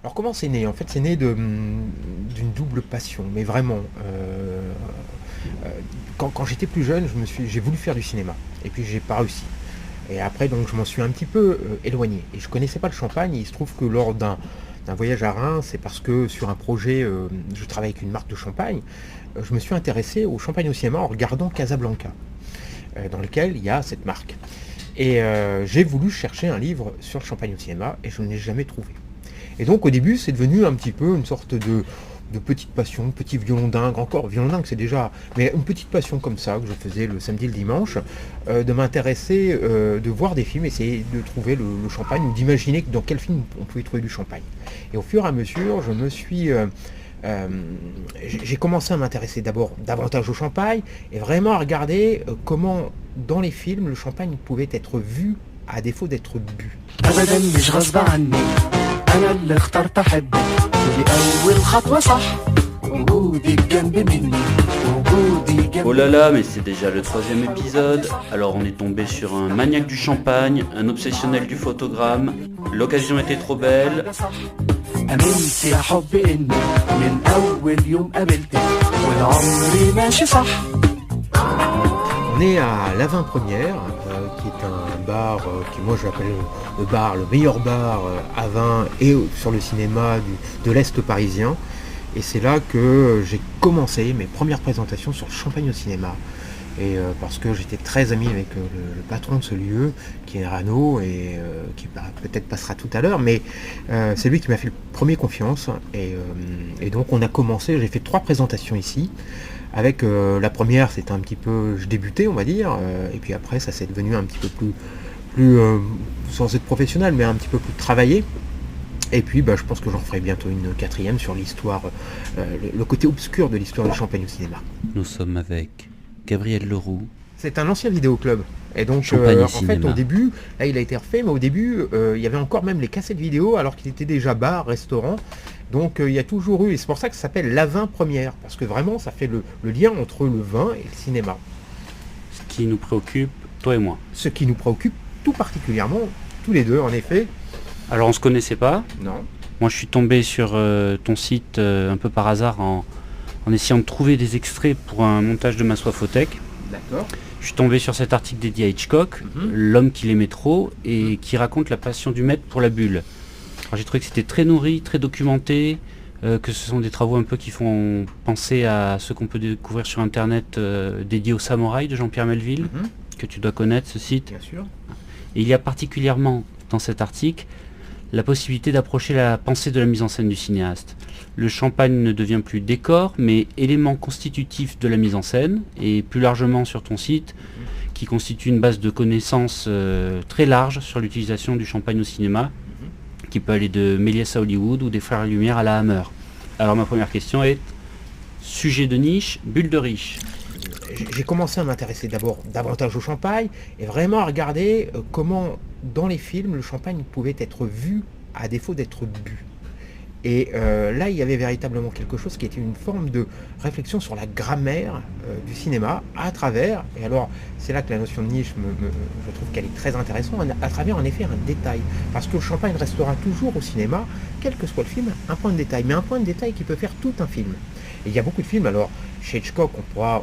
Alors comment c'est né? En fait, c'est né d'une double passion, mais vraiment. Quand j'étais plus jeune, j'ai voulu faire du cinéma, et puis j'ai pas réussi. Et après, donc, je m'en suis un petit peu éloigné. Et je connaissais pas le champagne. Et il se trouve que lors d'un voyage à Reims, c'est parce que sur un projet, je travaille avec une marque de champagne, je me suis intéressé au champagne au cinéma en regardant Casablanca, dans lequel il y a cette marque. Et j'ai voulu chercher un livre sur le champagne au cinéma et je ne l'ai jamais trouvé. Et donc au début, c'est devenu un petit peu une sorte de petite passion, petit violon dingue, encore violon dingue c'est déjà, mais une petite passion comme ça que je faisais le samedi et le dimanche, de m'intéresser, de voir des films, essayer de trouver le champagne ou d'imaginer dans quel film on pouvait trouver du champagne. Et au fur et à mesure, euh, j'ai commencé à m'intéresser d'abord davantage au champagne et vraiment à regarder comment dans les films le champagne pouvait être vu à défaut d'être bu. ابدا مش غصب عني انا اللي اخترت احبك ودي اول خطوه صح وجودك جنب مني وجودي Oh جنب là là, mais c'est déjà le troisième épisode. Alors on est tombé sur un maniaque du champagne, un obsessionnel du photogramme. L'occasion était trop belle. صح امنت يا حب اني من اول يوم قابلتك والعمر ماشي صح On est à l'Avin-Première, qui est un bar qui moi je l'appelle le bar, le meilleur bar à vin et sur le cinéma de l'Est parisien. Et c'est là que j'ai commencé mes premières présentations sur le champagne au cinéma. Et parce que j'étais très ami avec le patron de ce lieu, qui est Rano, et qui peut-être passera tout à l'heure, mais c'est lui qui m'a fait le premier confiance. Et donc on a commencé, j'ai fait 3 présentations ici. Avec la première, c'était un petit peu, je débutais, on va dire, et puis après, ça s'est devenu un petit peu plus sans être professionnel, mais un petit peu plus travaillé. Et puis, je pense que j'en ferai bientôt une quatrième sur l'histoire, le côté obscur de l'histoire du champagne au cinéma. Nous sommes avec Gabriel Leroux. C'est un ancien vidéoclub. Et donc, Champagne et en fait, cinéma. au début, là, il a été refait, mais au début, il y avait encore même les cassettes vidéo, alors qu'il était déjà bar, restaurant. Donc, il y a toujours eu, et c'est pour ça que ça s'appelle l'Avin-Première, parce que vraiment, ça fait le lien entre le vin et le cinéma. Ce qui nous préoccupe, toi et moi. Ce qui nous préoccupe tout particulièrement, tous les deux, en effet. Alors on se connaissait pas. Non. Moi je suis tombé sur ton site un peu par hasard en essayant de trouver des extraits pour un montage de ma Soifothèque. D'accord. Je suis tombé sur cet article dédié à Hitchcock, L'homme qui l'aimait trop, et qui raconte la passion du maître pour la bulle. Alors j'ai trouvé que c'était très nourri, très documenté, que ce sont des travaux un peu qui font penser à ce qu'on peut découvrir sur internet dédié au samouraï de Jean-Pierre Melville, que tu dois connaître ce site. Bien sûr. Et il y a particulièrement dans cet article la possibilité d'approcher la pensée de la mise en scène du cinéaste. Le champagne ne devient plus décor, mais élément constitutif de la mise en scène, et plus largement sur ton site, qui constitue une base de connaissances très large sur l'utilisation du champagne au cinéma, qui peut aller de Méliès à Hollywood ou des Frères Lumière à la Hammer. Alors ma première question est, sujet de niche, bulle de riche. J'ai commencé à m'intéresser d'abord davantage au champagne et vraiment à regarder comment dans les films le champagne pouvait être vu à défaut d'être bu. Et là, il y avait véritablement quelque chose qui était une forme de réflexion sur la grammaire du cinéma à travers, et alors c'est là que la notion de niche, je trouve qu'elle est très intéressante, à travers en effet un détail. Parce que le champagne restera toujours au cinéma, quel que soit le film, un point de détail, mais un point de détail qui peut faire tout un film. Et il y a beaucoup de films, alors chez Hitchcock on va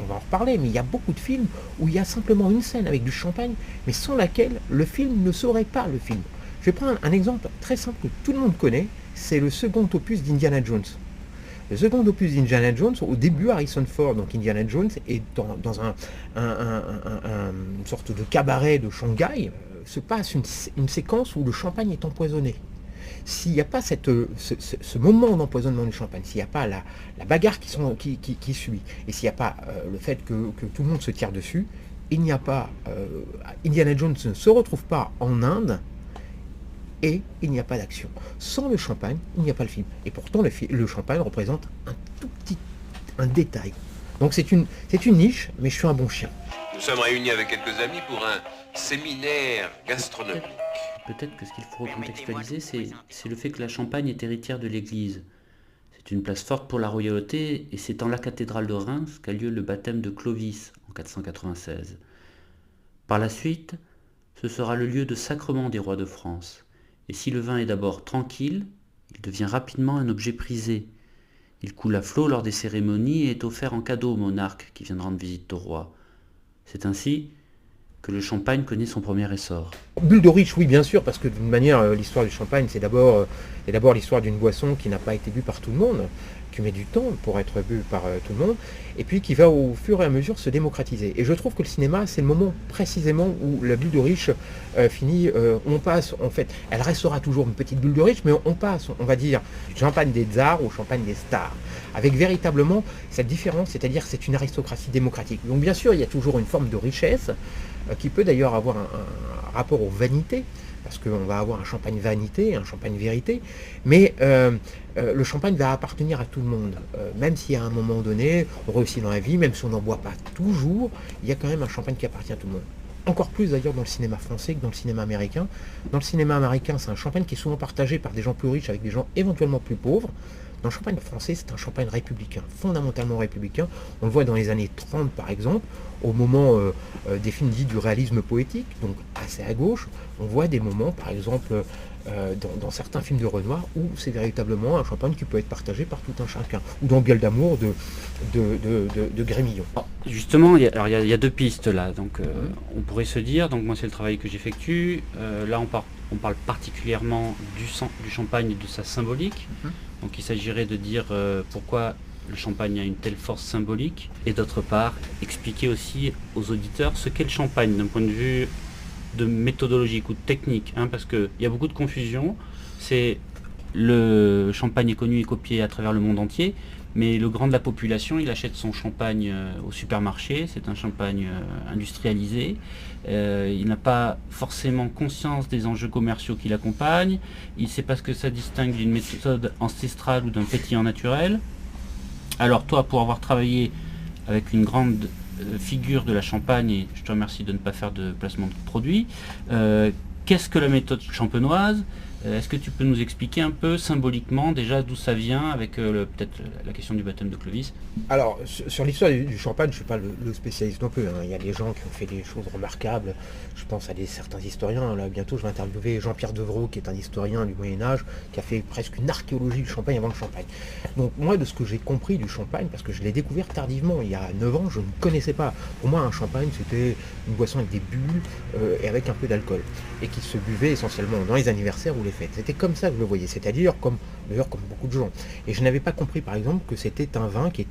en reparler, mais il y a beaucoup de films où il y a simplement une scène avec du champagne, mais sans laquelle le film ne serait pas le film. Je vais prendre un exemple très simple que tout le monde connaît, c'est le second opus d'Indiana Jones. Le second opus d'Indiana Jones, au début, Harrison Ford, donc Indiana Jones, est dans une sorte de cabaret de Shanghai, se passe une séquence où le champagne est empoisonné. S'il n'y a pas ce moment d'empoisonnement du champagne, s'il n'y a pas la bagarre qui suit, et s'il n'y a pas le fait que tout le monde se tire dessus, il n'y a pas Indiana Jones ne se retrouve pas en Inde, et il n'y a pas d'action. Sans le champagne, il n'y a pas le film. Et pourtant, le champagne représente un détail. Donc c'est une niche, mais je suis un bon chien. Nous sommes réunis avec quelques amis pour un séminaire gastronomique. Peut-être que ce qu'il faut recontextualiser, c'est le fait que la Champagne est héritière de l'Église. C'est une place forte pour la royauté, et c'est dans la cathédrale de Reims qu'a lieu le baptême de Clovis en 496. Par la suite, ce sera le lieu de sacrement des rois de France. Et si le vin est d'abord tranquille, Il devient rapidement un objet prisé. Il coule à flot lors des cérémonies et est offert en cadeau au monarque qui vient de rendre visite au roi. C'est ainsi que le champagne connaît son premier essor. Bulle de riche, oui, bien sûr, parce que d'une manière, l'histoire du champagne, c'est d'abord l'histoire d'une boisson qui n'a pas été bue par tout le monde, qui met du temps pour être bue par tout le monde, et puis qui va au fur et à mesure se démocratiser. Et je trouve que le cinéma, c'est le moment précisément où la bulle de riche finit, on passe, en fait, elle restera toujours une petite bulle de riche, mais on passe, on va dire, du champagne des tsars au champagne des stars, avec véritablement cette différence, c'est-à-dire que c'est une aristocratie démocratique. Donc bien sûr, il y a toujours une forme de richesse, qui peut d'ailleurs avoir un rapport aux vanités, parce qu'on va avoir un champagne vanité, un champagne vérité, mais le champagne va appartenir à tout le monde, même si à un moment donné, on réussit dans la vie, même si on n'en boit pas toujours, il y a quand même un champagne qui appartient à tout le monde. Encore plus d'ailleurs dans le cinéma français que dans le cinéma américain. Dans le cinéma américain, c'est un champagne qui est souvent partagé par des gens plus riches avec des gens éventuellement plus pauvres. Dans le champagne français, c'est un champagne républicain, fondamentalement républicain. On le voit dans les années 30 par exemple, au moment des films dits du réalisme poétique, donc assez à gauche. On voit des moments, par exemple, dans certains films de Renoir, où c'est véritablement un champagne qui peut être partagé par tout un chacun. Ou dans Gueule d'amour de Grémillon. Justement, il y a deux pistes là. Donc, on pourrait se dire, donc moi c'est le travail que j'effectue. Là, on parle particulièrement du champagne et de sa symbolique. Donc il s'agirait de dire pourquoi le champagne a une telle force symbolique, et d'autre part, expliquer aussi aux auditeurs ce qu'est le champagne d'un point de vue de méthodologique ou de technique, parce qu'il y a beaucoup de confusion. Le champagne est connu et copié à travers le monde entier, mais le grand de la population, il achète son champagne au supermarché, c'est un champagne industrialisé, il n'a pas forcément conscience des enjeux commerciaux qui l'accompagnent, il ne sait pas ce que ça distingue d'une méthode ancestrale ou d'un pétillant naturel. Alors toi, pour avoir travaillé avec une grande figure de la champagne, et je te remercie de ne pas faire de placement de produit, qu'est-ce que la méthode champenoise ? Est-ce que tu peux nous expliquer un peu symboliquement déjà d'où ça vient, avec peut-être la question du baptême de Clovis? Alors, sur l'histoire du champagne, je ne suis pas le spécialiste non plus. Il y a des gens qui ont fait des choses remarquables. Je pense à certains historiens. Là, bientôt, je vais interviewer Jean-Pierre Devreau, qui est un historien du Moyen-Âge, qui a fait presque une archéologie du champagne avant le champagne. Donc, moi, de ce que j'ai compris du champagne, parce que je l'ai découvert tardivement, il y a 9 ans, je ne connaissais pas. Pour moi, un champagne, c'était une boisson avec des bulles et avec un peu d'alcool, et qui se buvait essentiellement dans les anniversaires ou les fêtes. C'était comme ça que je le voyais, c'est-à-dire comme beaucoup de gens. Et je n'avais pas compris, par exemple, que c'était un vin qui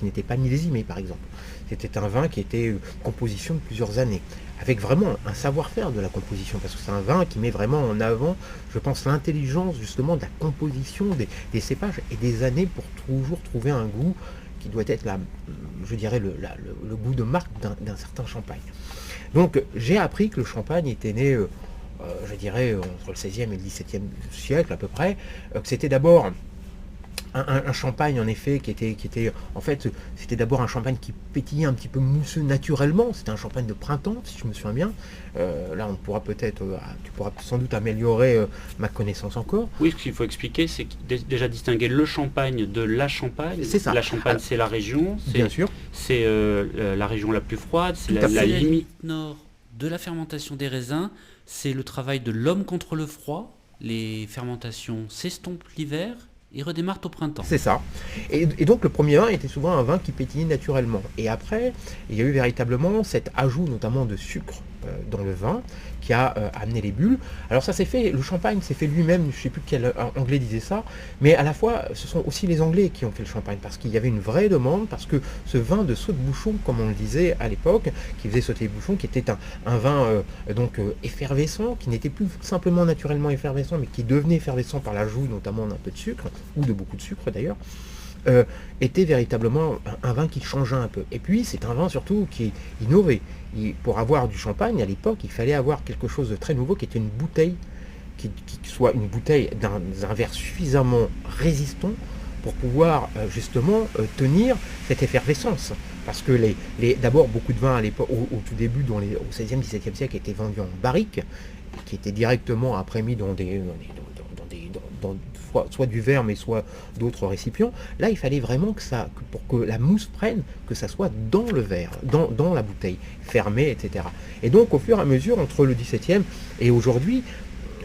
n'était pas millésimé, par exemple. C'était un vin qui était composition de plusieurs années, avec vraiment un savoir-faire de la composition, parce que c'est un vin qui met vraiment en avant, je pense, l'intelligence justement de la composition des cépages et des années pour toujours trouver un goût qui doit être, je dirais, le goût de marque d'un certain champagne. Donc j'ai appris que le champagne était né, je dirais, entre le XVIe et le XVIIe siècle à peu près, que c'était d'abord un champagne en effet qui était en fait, c'était d'abord un champagne qui pétillait un petit peu mousseux naturellement. C'était un champagne de printemps, si je me souviens bien. Là, on pourra peut-être, tu pourras sans doute améliorer ma connaissance encore. Oui, ce qu'il faut expliquer, c'est déjà distinguer le champagne de la Champagne. C'est ça. La Champagne, c'est la région. Bien sûr. C'est la région la plus froide, c'est la limite nord de la fermentation des raisins. C'est le travail de l'homme contre le froid. Les fermentations s'estompent l'hiver et redémarrent au printemps. C'est ça. Et donc le premier vin était souvent un vin qui pétillait naturellement. Et après, il y a eu véritablement cet ajout notamment de sucre dans le vin qui a amené les bulles. Alors ça s'est fait, le champagne s'est fait lui-même, je ne sais plus quel anglais disait ça, mais à la fois ce sont aussi les Anglais qui ont fait le champagne, parce qu'il y avait une vraie demande, parce que ce vin de saute-bouchon, comme on le disait à l'époque, qui faisait sauter les bouchons, qui était un vin effervescent, qui n'était plus simplement naturellement effervescent, mais qui devenait effervescent par l'ajout notamment d'un peu de sucre, ou de beaucoup de sucre d'ailleurs, était véritablement un vin qui changeait un peu. Et puis c'est un vin surtout qui innovait. Pour avoir du champagne à l'époque, il fallait avoir quelque chose de très nouveau qui était une bouteille, qui soit une bouteille d'un verre suffisamment résistant pour pouvoir justement tenir cette effervescence. Parce que d'abord beaucoup de vins à l'époque, au tout début, au XVIe, XVIIe siècle, étaient vendus en barriques, qui étaient directement après mis dans soit du verre, mais soit d'autres récipients. Là, il fallait vraiment pour que la mousse prenne, que ça soit dans le verre, dans la bouteille, fermée, etc. Et donc, au fur et à mesure, entre le XVIIe et aujourd'hui,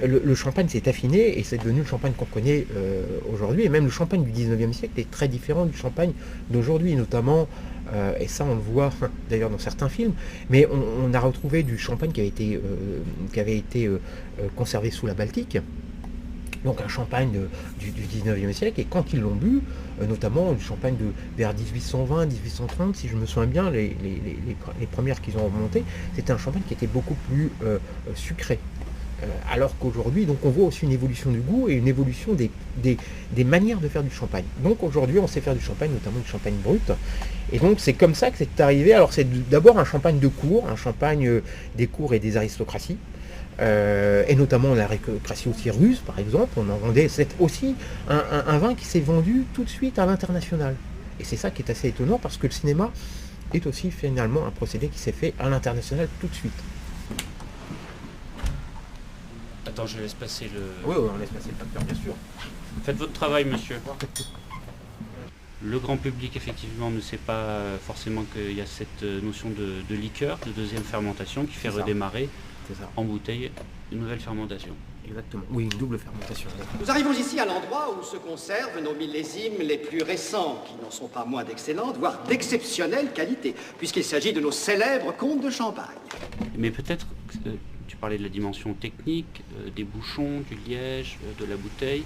le champagne s'est affiné et c'est devenu le champagne qu'on connaît aujourd'hui. Et même le champagne du 19e siècle est très différent du champagne d'aujourd'hui, notamment, et ça on le voit d'ailleurs dans certains films, mais on a retrouvé du champagne qui avait été conservé sous la Baltique. Donc un champagne du 19e siècle, et quand ils l'ont bu, notamment du champagne vers 1820-1830, si je me souviens bien, les premières qu'ils ont remontées, c'était un champagne qui était beaucoup plus sucré. Alors qu'aujourd'hui, donc on voit aussi une évolution du goût et une évolution des manières de faire du champagne. Donc aujourd'hui, on sait faire du champagne, notamment du champagne brut. Et donc c'est comme ça que c'est arrivé. Alors c'est d'abord un champagne de cour, un champagne des cours et des aristocraties. Et notamment l'aristocratie aussi russe, par exemple, on en vendait. C'est aussi un vin qui s'est vendu tout de suite à l'international. Et c'est ça qui est assez étonnant, parce que le cinéma est aussi finalement un procédé qui s'est fait à l'international tout de suite. Attends, je laisse passer le... Oui, on laisse passer le facteur, bien sûr. Faites votre travail, monsieur. Le grand public, effectivement, ne sait pas forcément qu'il y a cette notion de liqueur, de deuxième fermentation, qui fait redémarrer en bouteille une nouvelle fermentation. Exactement. Oui, une double fermentation. Nous arrivons ici à l'endroit où se conservent nos millésimes les plus récents, qui n'en sont pas moins d'excellente, voire d'exceptionnelle qualité, puisqu'il s'agit de nos célèbres comtes de Champagne. Mais peut-être, tu parlais de la dimension technique, des bouchons, du liège, de la bouteille.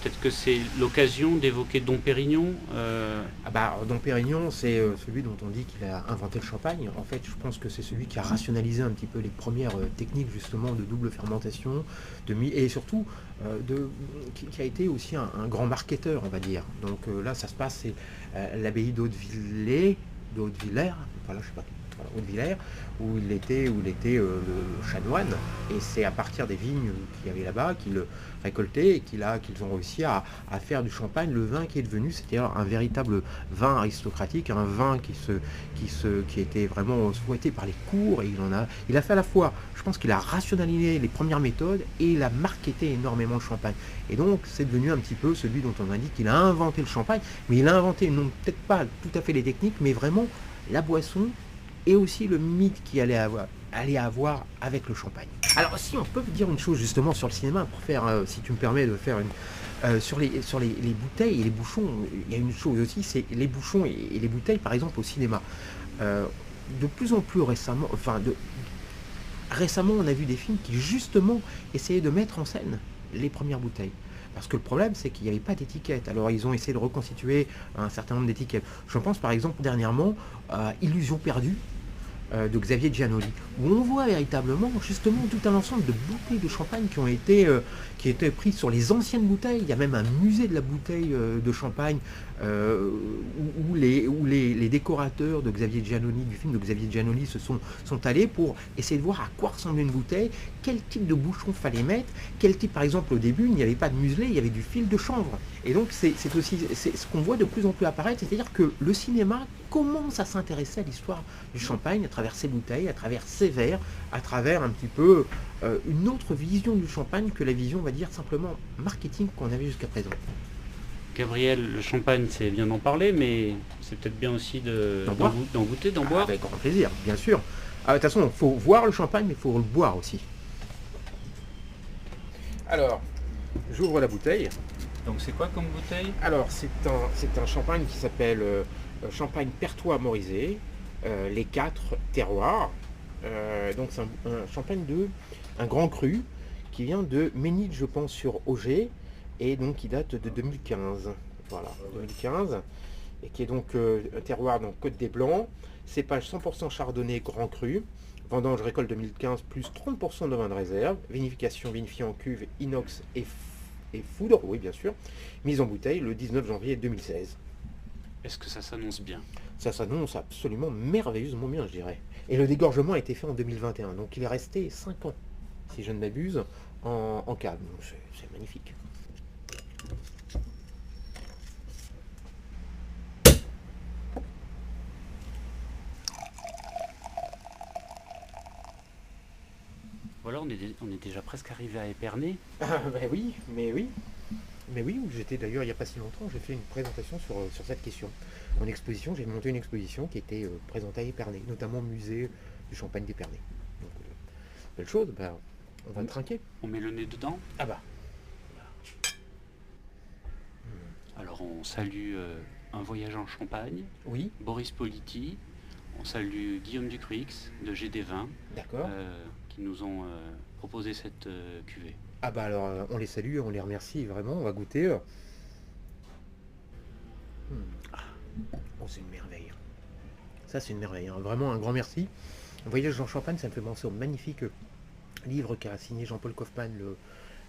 Peut-être que c'est l'occasion d'évoquer Dom Pérignon. Dom Pérignon, c'est celui dont on dit qu'il a inventé le champagne. En fait, je pense que c'est celui qui a rationalisé un petit peu les premières techniques justement de double fermentation, et surtout qui a été aussi un grand marketeur, on va dire. Donc là, ça se passe, c'est l'abbaye d'Hautevillers, voilà, je sais pas. Hautevillers, où il était le chanoine, et c'est à partir des vignes qu'il y avait là-bas qu'il récoltait et qu'ils ont réussi à faire du champagne le vin qui est devenu, c'est-à-dire un véritable vin aristocratique, un vin qui était vraiment souhaité par les cours, et il a fait à la fois, je pense qu'il a rationalisé les premières méthodes et il a marketé énormément le champagne, et donc c'est devenu un petit peu celui dont on a dit qu'il a inventé le champagne, mais il a inventé non peut-être pas tout à fait les techniques, mais vraiment la boisson et aussi le mythe qu'il allait avoir avec le champagne. Alors si on peut dire une chose justement sur le cinéma, pour faire, si tu me permets de faire sur les bouteilles et les bouchons, il y a une chose aussi, c'est les bouchons et les bouteilles par exemple au cinéma. De plus en plus récemment, récemment on a vu des films qui justement essayaient de mettre en scène les premières bouteilles. Parce que le problème, c'est qu'il n'y avait pas d'étiquette. Alors, ils ont essayé de reconstituer un certain nombre d'étiquettes. Je pense, par exemple, dernièrement, à Illusion perdue de Xavier Giannoli, où on voit véritablement, justement, tout un ensemble de bouteilles de champagne qui ont été prises sur les anciennes bouteilles. Il y a même un musée de la bouteille de champagne où les décorateurs de Xavier Giannoli, du film de Xavier Giannoli, sont allés pour essayer de voir à quoi ressemblait une bouteille, quel type de bouchon fallait mettre, quel type, par exemple, au début, il n'y avait pas de muselet, il y avait du fil de chanvre. Et donc, c'est aussi ce qu'on voit de plus en plus apparaître, c'est-à-dire que le cinéma commence à s'intéresser à l'histoire du champagne à travers ses bouteilles, à travers ses verres, à travers un petit peu une autre vision du champagne que la vision, on va dire, simplement marketing qu'on avait jusqu'à présent. Gabriel, le champagne, c'est bien d'en parler, mais c'est peut-être bien aussi d'en goûter, d'en boire. Avec grand plaisir, bien sûr. De toute façon, il faut voir le champagne, mais il faut le boire aussi. Alors, j'ouvre la bouteille. Donc c'est quoi comme bouteille? Alors, c'est un champagne qui s'appelle Champagne Pertois Morisé, les 4 terroirs. Donc c'est un champagne un grand cru qui vient de Ménil, je pense, sur Auger, et donc qui date de 2015. Voilà, 2015, et qui est donc un terroir dans Côte des Blancs, cépage 100% chardonnay grand cru, vendange récolte 2015 plus 30% de vin de réserve, vinification vinifiée en cuve inox et foudre, oui bien sûr, mise en bouteille le 19 janvier 2016. Est-ce que ça s'annonce bien? Ça s'annonce absolument merveilleusement bien, je dirais. Et le dégorgement a été fait en 2021, donc il est resté 5 ans, si je ne m'abuse, en cave. Donc c'est magnifique. Voilà, on est déjà presque arrivé à Épernay. Oui, où j'étais d'ailleurs il n'y a pas si longtemps, j'ai fait une présentation sur cette question. En exposition, j'ai monté une exposition qui était présentée à Épernay, notamment au musée du champagne d'Épernay. Donc, belle chose, On va trinquer. On met le nez dedans. Ah bah. Alors on salue Un voyage en Champagne, Oui, Boris Politi, on salue Guillaume Ducruix de GD20 d'accord. qui nous ont proposé cette cuvée. Ah bah alors, on les salue, on les remercie vraiment, on va goûter. Oh, c'est une merveille. Ça, c'est une merveille, hein. Vraiment un grand merci. Un voyage en Champagne, ça me fait penser au magnifique livre qu'a signé Jean-Paul Kaufmann.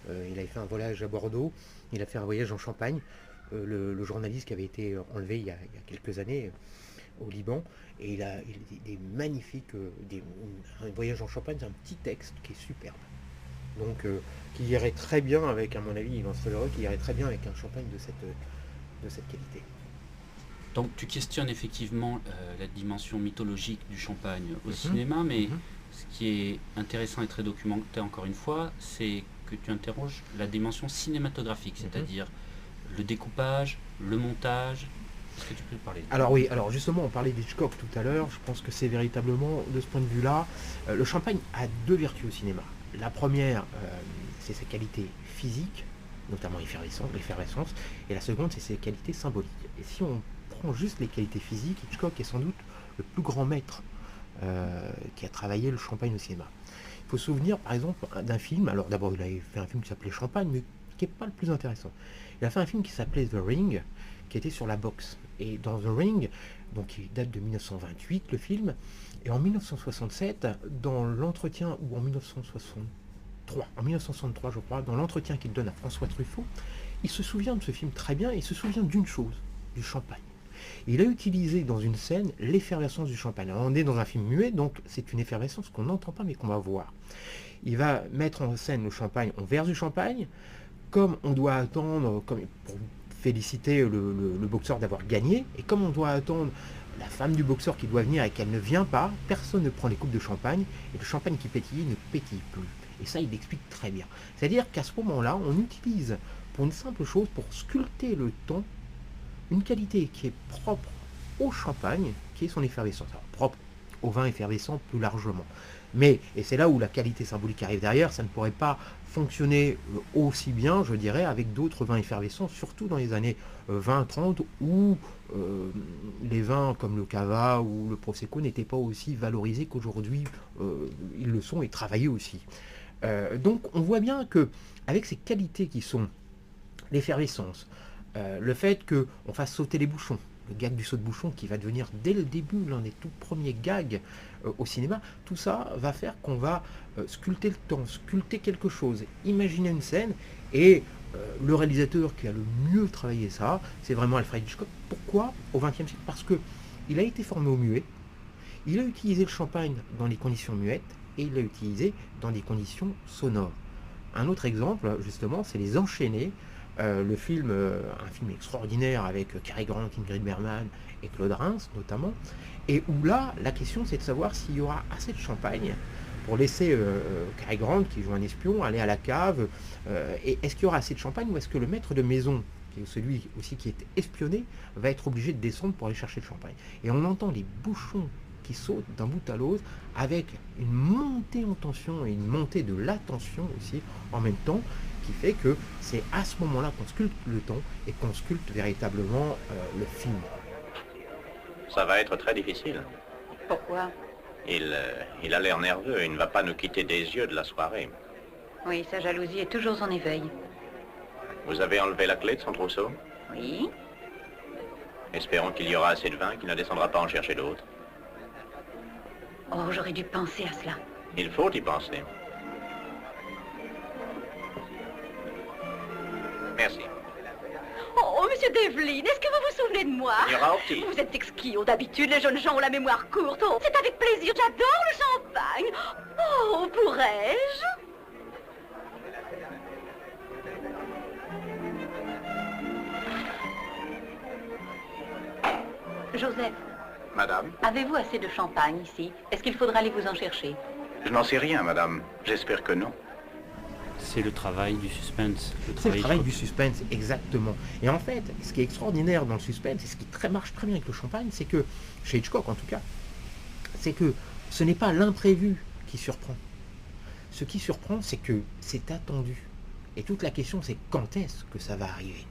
Il avait fait un voyage à Bordeaux, il a fait un voyage en Champagne. Le journaliste qui avait été enlevé il y a quelques années au Liban, et il a des magnifiques, un voyage en Champagne, c'est un petit texte qui est superbe. Donc, qui irait très bien avec, à mon avis, il en serait heureux, qui irait très bien avec un champagne de cette qualité. Donc tu questionnes effectivement la dimension mythologique du champagne au cinéma, mais ce qui est intéressant et très documenté encore une fois, c'est que tu interroges la dimension cinématographique, c'est-à-dire le découpage, le montage. Est-ce que tu peux parler de ça? Alors oui, alors justement, on parlait d'Hitchcock tout à l'heure, je pense que c'est véritablement, de ce point de vue-là, le champagne a deux vertus au cinéma. La première, c'est sa qualité physique, notamment l'effervescence, et la seconde, c'est ses qualités symboliques. Et si on prend juste les qualités physiques, Hitchcock est sans doute le plus grand maître qui a travaillé le champagne au cinéma. Il faut se souvenir, par exemple, d'un film, alors d'abord, il avait fait un film qui s'appelait Champagne, mais qui n'est pas le plus intéressant. Il a fait un film qui s'appelait The Ring, qui était sur la boxe. Et dans The Ring, donc il date de 1928, le film, et en 1967, dans l'entretien, ou en 1963 je crois, dans l'entretien qu'il donne à François Truffaut, il se souvient de ce film très bien, et il se souvient d'une chose, du champagne. Il a utilisé dans une scène l'effervescence du champagne. Alors, on est dans un film muet, donc c'est une effervescence qu'on n'entend pas mais qu'on va voir. Il va mettre en scène le champagne, on verse du champagne, comme on doit attendre, pour féliciter le boxeur d'avoir gagné, et comme on doit attendre la femme du boxeur qui doit venir et qu'elle ne vient pas, personne ne prend les coupes de champagne, et le champagne qui pétille ne pétille plus. Et ça, il l'explique très bien. C'est-à-dire qu'à ce moment-là, on utilise, pour une simple chose, pour sculpter le ton, une qualité qui est propre au champagne, qui est son effervescence. Alors, propre au vin effervescent plus largement. Mais, et c'est là où la qualité symbolique arrive derrière, ça ne pourrait pas fonctionner aussi bien, je dirais, avec d'autres vins effervescents, surtout dans les années 20-30, où les vins comme le Cava ou le Prosecco n'étaient pas aussi valorisés qu'aujourd'hui ils le sont et travaillés aussi. Donc on voit bien que avec ces qualités qui sont l'effervescence, le fait qu'on fasse sauter les bouchons, le gag du saut de bouchon qui va devenir dès le début l'un des tout premiers gags au cinéma, tout ça va faire qu'on va sculpter le temps, sculpter quelque chose, imaginer une scène, et le réalisateur qui a le mieux travaillé ça, c'est vraiment Alfred Hitchcock. Pourquoi au XXe siècle? Parce que il a été formé au muet, il a utilisé le champagne dans les conditions muettes, et il l'a utilisé dans des conditions sonores. Un autre exemple, justement, c'est Les Enchaînés, le film, un film extraordinaire avec Cary Grant, Ingrid Bergman et Claude Rains notamment, et où là, la question c'est de savoir s'il y aura assez de champagne pour laisser Cary Grant, qui joue un espion, aller à la cave, et est-ce qu'il y aura assez de champagne, ou est-ce que le maître de maison, qui est celui aussi qui est espionné, va être obligé de descendre pour aller chercher le champagne. Et on entend les bouchons qui sautent d'un bout à l'autre, avec une montée en tension et une montée de la tension aussi en même temps, qui fait que c'est à ce moment-là qu'on sculpte le ton et qu'on sculpte véritablement le film. Ça va être très difficile. Pourquoi? Il a l'air nerveux, il ne va pas nous quitter des yeux de la soirée. Oui, sa jalousie est toujours en éveil. Vous avez enlevé la clé de son trousseau? Oui. Espérons qu'il y aura assez de vin, qu'il ne descendra pas en chercher d'autres. Oh, j'aurais dû penser à cela. Il faut y penser. Merci. Oh, monsieur Devlin, est-ce que vous vous souvenez de moi? Il y aura Opti. Vous êtes exquis. D'habitude, les jeunes gens ont la mémoire courte. Oh, c'est avec plaisir. J'adore le champagne. Oh, pourrais-je? Joseph, Madame? avez-vous assez de champagne ici? Est-ce qu'il faudra aller vous en chercher? Je n'en sais rien, madame. J'espère que non. C'est le travail du suspense. C'est le travail du suspense, exactement. Et en fait, ce qui est extraordinaire dans le suspense, et ce qui marche très bien avec le champagne, c'est que, chez Hitchcock en tout cas, c'est que ce n'est pas l'imprévu qui surprend. ce qui surprend, c'est que c'est attendu. Et toute la question, c'est quand est-ce que ça va arriver?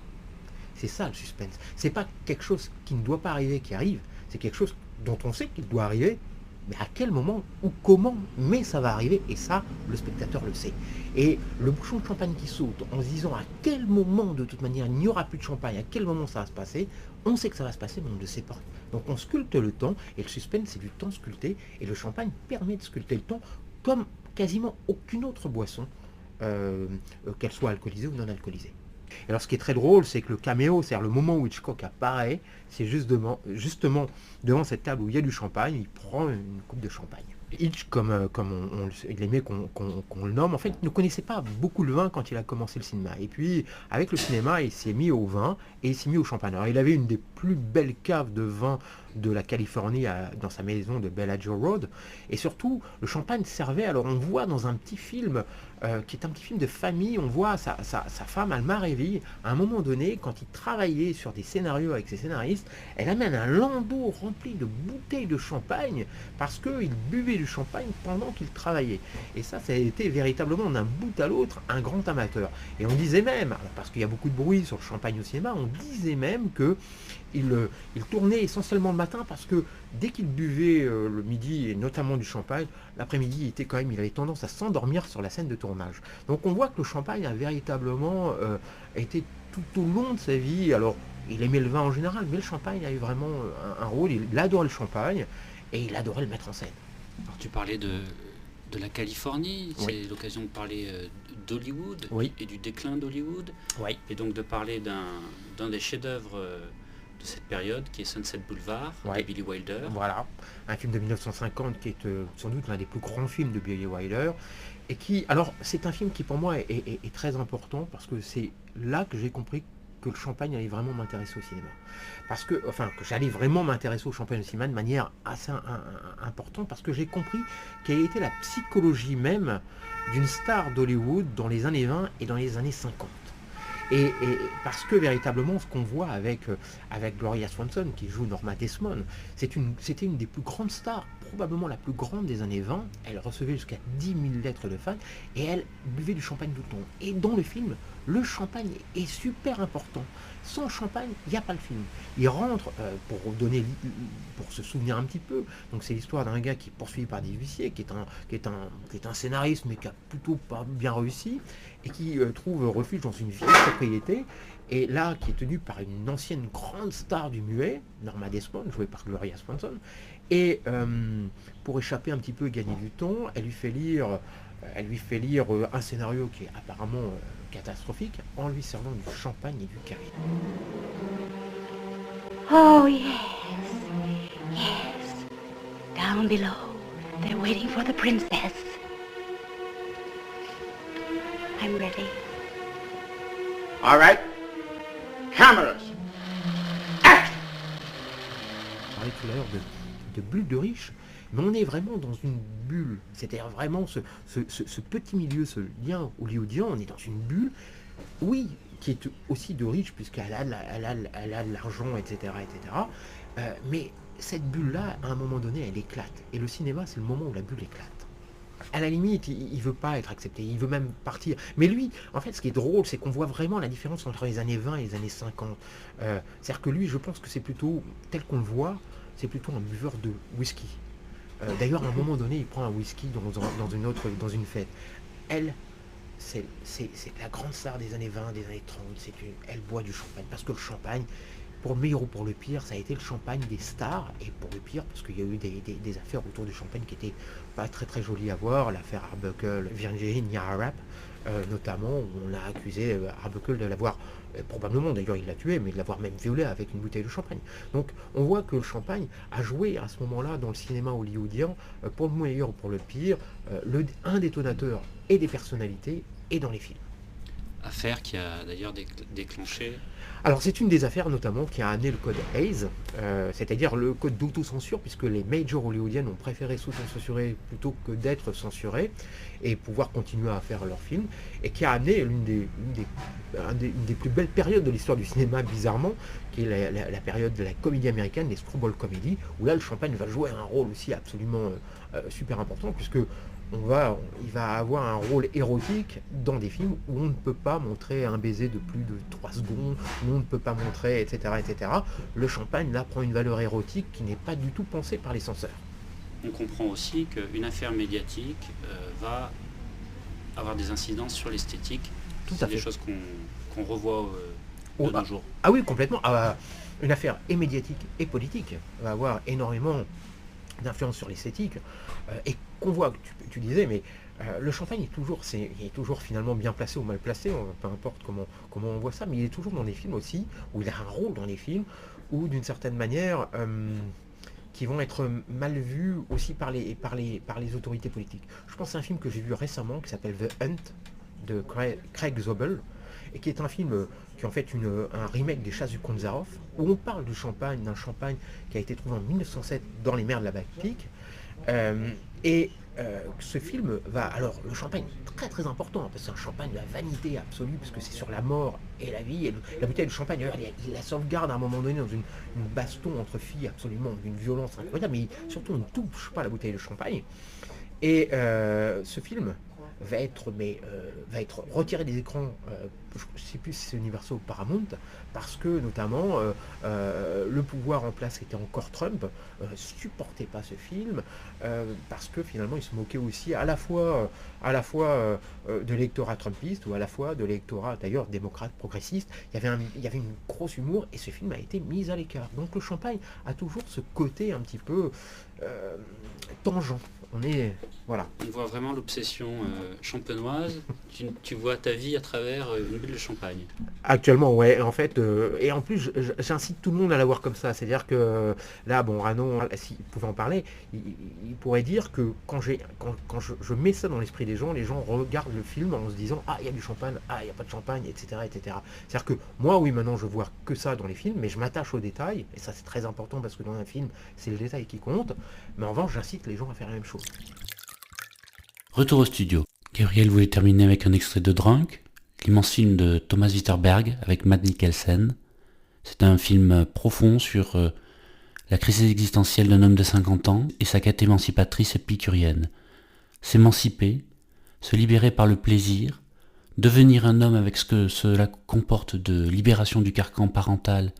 C'est ça le suspense. C'est pas quelque chose qui ne doit pas arriver qui arrive, c'est quelque chose dont on sait qu'il doit arriver, mais à quel moment ou comment, mais ça va arriver, et ça, le spectateur le sait. Et le bouchon de champagne qui saute en se disant à quel moment, de toute manière, il n'y aura plus de champagne, à quel moment ça va se passer, on sait que ça va se passer, mais on ne le sait pas. Donc on sculpte le temps, et le suspense, c'est du temps sculpté, et le champagne permet de sculpter le temps comme quasiment aucune autre boisson, qu'elle soit alcoolisée ou non alcoolisée. Et alors ce qui est très drôle, c'est que le caméo, c'est-à-dire le moment où Hitchcock apparaît, c'est justement devant cette table où il y a du champagne, il prend une coupe de champagne. Hitch, comme il aimait qu'on le nomme, en fait, il ne connaissait pas beaucoup le vin quand il a commencé le cinéma. Et puis, avec le cinéma, il s'est mis au vin et il s'est mis au champagne. Alors, il avait une des plus belles caves de vin de la Californie dans sa maison de Bellagio Road. Et surtout, le champagne servait, alors on voit dans un petit film, qui est un petit film de famille, on voit sa femme, Alma Revi, à un moment donné, quand il travaillait sur des scénarios avec ses scénaristes, elle amène un lambeau rempli de bouteilles de champagne parce qu'il buvait du champagne pendant qu'il travaillait. Et ça a été véritablement d'un bout à l'autre un grand amateur. Et on disait même, parce qu'il y a beaucoup de bruit sur le champagne au cinéma, on disait même que il tournait essentiellement le matin parce que dès qu'il buvait le midi et notamment du champagne, l'après-midi il avait tendance à s'endormir sur la scène de tournage. Donc on voit que le champagne a véritablement été tout au long de sa vie. Alors il aimait le vin en général, mais le champagne a eu vraiment un rôle. Il adorait le champagne et il adorait le mettre en scène. Alors, tu parlais de la Californie, Oui. c'est l'occasion de parler d'Hollywood Oui. et du déclin d'Hollywood, Oui. et donc de parler d'un des chefs-d'œuvre de cette période qui est Sunset Boulevard, Ouais. de Billy Wilder. Voilà, un film de 1950 qui est sans doute l'un des plus grands films de Billy Wilder. Et qui, alors, c'est un film qui pour moi est très important parce que c'est là que j'ai compris que le champagne allait vraiment m'intéresser au cinéma. Parce que, enfin, que j'allais vraiment m'intéresser au champagne au cinéma de manière assez importante parce que j'ai compris quelle était la psychologie même d'une star d'Hollywood dans les années 20 et dans les années 50. Et parce que véritablement, ce qu'on voit avec Gloria Swanson, qui joue Norma Desmond, c'était une des plus grandes stars, probablement la plus grande des années 20. Elle recevait jusqu'à 10 000 lettres de fans, et elle buvait du champagne tout le temps. Et dans le film, le champagne est super important. Sans champagne, il n'y a pas le film. Il rentre, pour se souvenir un petit peu, donc c'est l'histoire d'un gars qui est poursuivi par des huissiers, qui est un scénariste, mais qui a plutôt pas bien réussi, et qui trouve refuge dans une vieille propriété, et là, qui est tenue par une ancienne grande star du muet, Norma Desmond, jouée par Gloria Swanson, et pour échapper un petit peu et gagner du temps, elle lui fait lire un scénario qui est apparemment catastrophique, en lui servant du champagne et du café. Oh, yes. Yes. Down below, they're waiting for the princess. I'm ready. All right. Cameras. Action. Je parlais tout à l'heure de bulle de riche, mais on est vraiment dans une bulle. C'est-à-dire vraiment ce petit milieu, ce lien hollywoodien, on est dans une bulle, oui, qui est aussi de riche, puisqu'elle a de l'argent, etc. Mais cette bulle-là, à un moment donné, elle éclate. Et le cinéma, c'est le moment où la bulle éclate. À la limite, il veut pas être accepté, il veut même partir. Mais lui, en fait, ce qui est drôle, c'est qu'on voit vraiment la différence entre les années 20 et les années 50. C'est-à-dire que lui, je pense que c'est plutôt, tel qu'on le voit, c'est plutôt un buveur de whisky. D'ailleurs, à un moment donné, il prend un whisky dans une fête. Elle, c'est la grande star des années 20, des années 30. Elle boit du champagne. Parce que le champagne, pour le meilleur ou pour le pire, ça a été le champagne des stars. Et pour le pire, parce qu'il y a eu des affaires autour du champagne qui étaient pas très très jolies à voir. L'affaire Arbuckle, Virginia Rapp, notamment, où on a accusé Arbuckle de l'avoir, probablement d'ailleurs il l'a tué, mais de l'avoir même violé avec une bouteille de champagne. Donc on voit que le champagne a joué à ce moment-là dans le cinéma hollywoodien, pour le meilleur ou pour le pire, un détonateur et des personnalités et dans les films. Affaire qui a d'ailleurs déclenché... Alors c'est une des affaires notamment qui a amené le code Hays, c'est-à-dire le code d'autocensure, puisque les majors hollywoodiennes ont préféré s'autocensurer plutôt que d'être censurés et pouvoir continuer à faire leurs films, et qui a amené une des plus belles périodes de l'histoire du cinéma, bizarrement, qui est la période de la comédie américaine, les screwball comedy, où là le champagne va jouer un rôle aussi absolument super important, puisque il va avoir un rôle érotique dans des films où on ne peut pas montrer un baiser de plus de 3 secondes, où on ne peut pas montrer, etc., etc. Le champagne, là, prend une valeur érotique qui n'est pas du tout pensée par les censeurs. On comprend aussi qu'une affaire médiatique va avoir des incidences sur l'esthétique. Tout à C'est fait. des choses qu'on revoit de nos jours. Ah oui, complètement. Une affaire et médiatique et politique va avoir énormément d'influence sur l'esthétique et qu'on voit, tu disais, mais le champagne il est toujours finalement bien placé ou mal placé, peu importe comment on voit ça, mais il est toujours dans des films aussi, où il a un rôle dans les films, où d'une certaine manière, qui vont être mal vus aussi par les autorités politiques. Je pense à un film que j'ai vu récemment qui s'appelle The Hunt de Craig Zobel, et qui est un film qui est en fait un remake des Chasses du comte Zaroff, où on parle du champagne, d'un champagne qui a été trouvé en 1907 dans les mers de la Baltique. Ce film va... Alors, le champagne est très très important, parce que c'est un champagne de la vanité absolue, parce que c'est sur la mort et la vie. Et la bouteille de champagne, d'ailleurs, il la sauvegarde à un moment donné dans une baston entre filles absolument d'une violence incroyable, mais surtout on ne touche pas la bouteille de champagne. Et ce film va être retiré des écrans, je ne sais plus si c'est Universal ou Paramount, parce que notamment le pouvoir en place était encore Trump, supportait pas ce film, parce que finalement il se moquait aussi à la fois de l'électorat trumpiste ou à la fois de l'électorat d'ailleurs démocrate progressiste. Il y avait une grosse humour et ce film a été mis à l'écart. Donc le champagne a toujours ce côté un petit peu tangent. Voilà. On voit vraiment l'obsession champenoise. Tu vois ta vie à travers une bulle de champagne. Actuellement, ouais. En fait, et en plus, j'incite tout le monde à la voir comme ça. C'est-à-dire que là, bon, Ranon, s'il pouvait en parler, il pourrait dire que quand je mets ça dans l'esprit des gens regardent le film en se disant ah, il y a du champagne, ah, il n'y a pas de champagne, etc., etc. C'est-à-dire que moi, oui, maintenant, je vois que ça dans les films, mais je m'attache aux détails, et ça, c'est très important parce que dans un film, c'est le détail qui compte. Mais en revanche, j'incite les gens à faire la même chose. Retour au studio. Gabriel voulait terminer avec un extrait de Drunk, l'immense film de Thomas Winterberg avec Mads Mikkelsen. C'est un film profond sur la crise existentielle d'un homme de 50 ans et sa quête émancipatrice épicurienne. S'émanciper, se libérer par le plaisir, devenir un homme avec ce que cela comporte de libération du carcan parental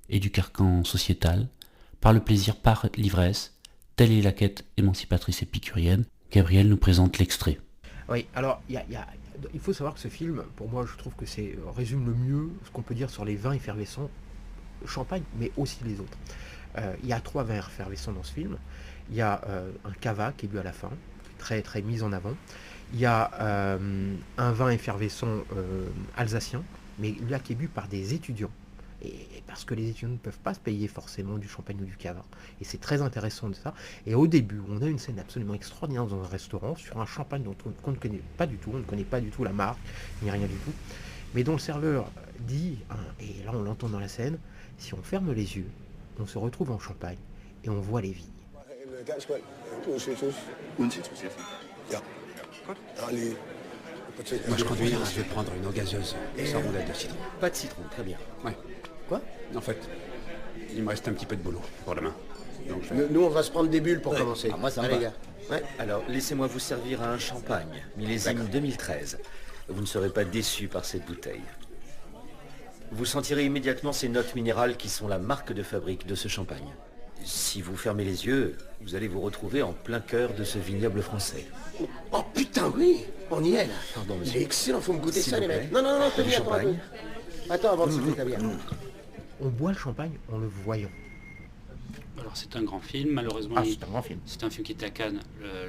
et du carcan sociétal, par le plaisir, par l'ivresse, telle est la quête émancipatrice épicurienne. Gabriel nous présente l'extrait. Oui, alors il faut savoir que ce film, pour moi, je trouve que résume le mieux ce qu'on peut dire sur les vins effervescents, champagne, mais aussi les autres. Il y a 3 vins effervescents dans ce film. Il y a un cava qui est bu à la fin, très très mis en avant. Il y a un vin effervescent alsacien, mais là qui est bu par des étudiants. Et parce que les étudiants ne peuvent pas se payer forcément du champagne ou du cava. Et c'est très intéressant de ça. Et au début, on a une scène absolument extraordinaire dans un restaurant sur un champagne qu'on ne connaît pas du tout. On ne connaît pas du tout la marque, ni rien du tout. Mais dont le serveur dit, et là on l'entend dans la scène, si on ferme les yeux, on se retrouve en Champagne et on voit les vignes. Moi je conduis, je vais prendre une eau gazeuse sans rondelle de citron. Pas de citron, très bien. Ouais. Quoi? En fait, il me reste un petit peu de boulot pour demain. Donc, Nous on va se prendre des bulles pour commencer. Ah, moi ça me Allez, va. gars. Ouais. Alors, laissez-moi vous servir un champagne, millésime 2013. Vous ne serez pas déçus par cette bouteille. Vous sentirez immédiatement ces notes minérales qui sont la marque de fabrique de ce champagne. Si vous fermez les yeux, vous allez vous retrouver en plein cœur de ce vignoble français. Oh putain, oui, on y est là. Pardon, Il monsieur. est excellent, faut me goûter S'il ça, vous les mecs. plaît. Non, Du tenez, attends un champagne. peu. Attends, avant de siffler ta bière. On boit le champagne en le voyant. Alors c'est un grand film, malheureusement C'est un grand film. c'est un film qui était à Cannes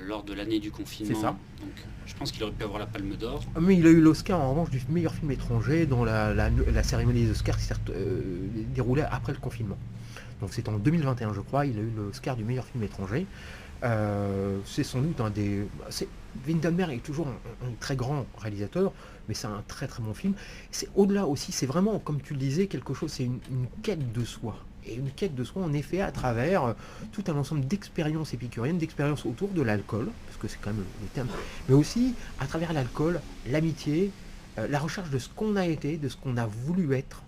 lors de l'année du confinement. C'est ça. Donc je pense qu'il aurait pu avoir la Palme d'Or. Mais il a eu l'Oscar en revanche du meilleur film étranger dans la cérémonie des Oscars qui s'est déroulée après le confinement. Donc c'est en 2021 je crois, il a eu l'Oscar du meilleur film étranger. C'est sans doute Winterberg est toujours un très grand réalisateur, mais c'est un très très bon film. C'est au-delà aussi, c'est vraiment, comme tu le disais, quelque chose, c'est une quête de soi. Et une quête de soi, en effet, à travers tout un ensemble d'expériences épicuriennes, d'expériences autour de l'alcool, parce que c'est quand même le terme, mais aussi à travers l'alcool, l'amitié, la recherche de ce qu'on a été, de ce qu'on a voulu être.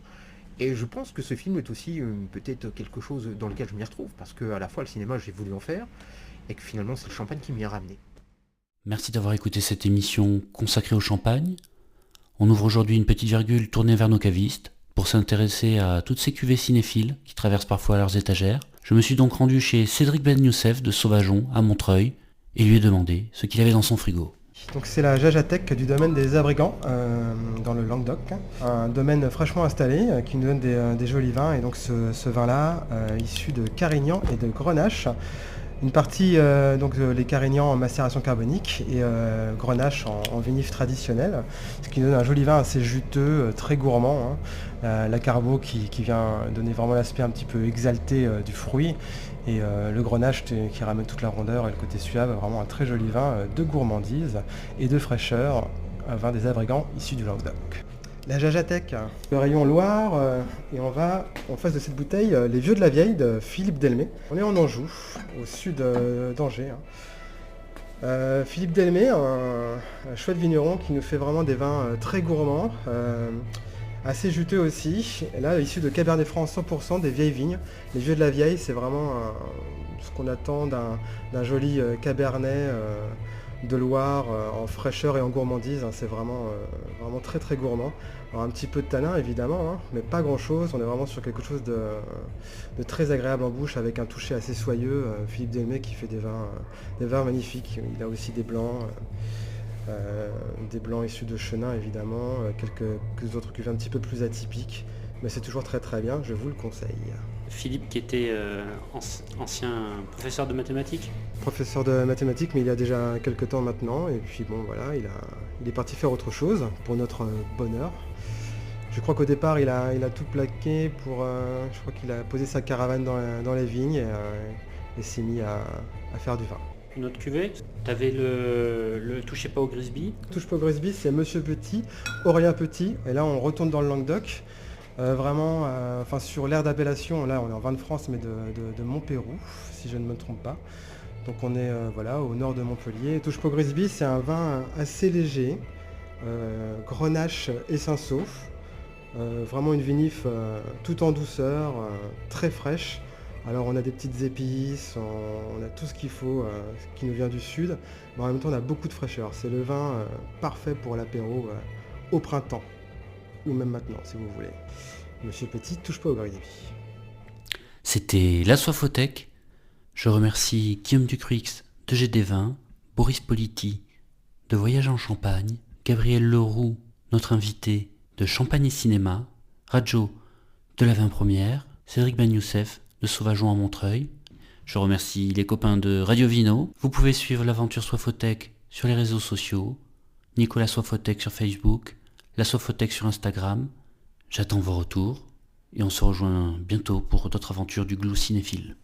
Et je pense que ce film est aussi peut-être quelque chose dans lequel je m'y retrouve, parce que à la fois le cinéma j'ai voulu en faire, et que finalement c'est le champagne qui m'y a ramené. Merci d'avoir écouté cette émission consacrée au champagne. On ouvre aujourd'hui une petite virgule tournée vers nos cavistes pour s'intéresser à toutes ces cuvées cinéphiles qui traversent parfois leurs étagères. Je me suis donc rendu chez Cédric Ben Youssef de Sauvageon à Montreuil et lui ai demandé ce qu'il avait dans son frigo. Donc c'est la Jajatec du domaine des Abrigants dans le Languedoc, un domaine fraîchement installé qui nous donne des jolis vins, et donc ce vin-là issu de Carignan et de Grenache. Une partie donc les Carignans en macération carbonique et Grenache en vinif traditionnel, ce qui donne un joli vin assez juteux, très gourmand. La carbo qui vient donner vraiment l'aspect un petit peu exalté du fruit, et le Grenache qui ramène toute la rondeur et le côté suave, vraiment un très joli vin de gourmandise et de fraîcheur, un vin des Abrigants issu du Languedoc. La Jajatec, le rayon Loire, et on va en face de cette bouteille, les Vieux de la Vieille de Philippe Delmet. On est en Anjou, au sud d'Angers. Philippe Delmet, un chouette vigneron qui nous fait vraiment des vins très gourmands, assez juteux aussi. Et là, issu de Cabernet Franc 100% des vieilles vignes. Les Vieux de la Vieille, c'est vraiment ce qu'on attend d'un joli Cabernet de Loire en fraîcheur et en gourmandise. C'est vraiment très très gourmand. Alors un petit peu de tanin évidemment, mais pas grand chose. On est vraiment sur quelque chose de très agréable en bouche, avec un toucher assez soyeux. Philippe Delmet qui fait des vins magnifiques. Il a aussi des blancs issus de Chenin évidemment, quelques autres cuvées un petit peu plus atypiques, mais c'est toujours très très bien, je vous le conseille. Philippe qui était ancien professeur de mathématiques. Professeur de mathématiques, mais il y a déjà quelques temps maintenant, et puis bon voilà, il est parti faire autre chose pour notre bonheur. Je crois qu'au départ il a tout plaqué je crois qu'il a posé sa caravane dans les vignes et s'est mis à faire du vin. Une autre cuvée, tu avais le Touchez pas au Grisby. Touche pas au Grisby, c'est Monsieur Petit, Aurélien Petit, et là on retourne dans le Languedoc. Vraiment, sur l'aire d'appellation, là on est en vin de France, mais de Montpérou, si je ne me trompe pas. Donc on est au nord de Montpellier. Touche pas au Grisby, c'est un vin assez léger, Grenache et Cinsault. Vraiment une vinif tout en douceur, très fraîche. Alors on a des petites épices, on a tout ce qu'il faut, qui nous vient du sud, mais en même temps on a beaucoup de fraîcheur. C'est le vin parfait pour l'apéro au printemps, ou même maintenant si vous voulez. Monsieur Petit, touche pas au Grisby. C'était La Soifothèque. Je remercie Guillaume Ducruix de GD Vins, Boris Politi de Voyage en Champagne, Gabriel Leroux, notre invité de Champagne et Cinéma, Radjo de la Vin Première, Cédric Ben Youssef de Sauvageon à Montreuil. Je remercie les copains de Radio Vino. Vous pouvez suivre l'aventure Soifothèque sur les réseaux sociaux, Nicolas Soifothèque sur Facebook, La Soifothèque sur Instagram. J'attends vos retours et on se rejoint bientôt pour d'autres aventures du glou cinéphile.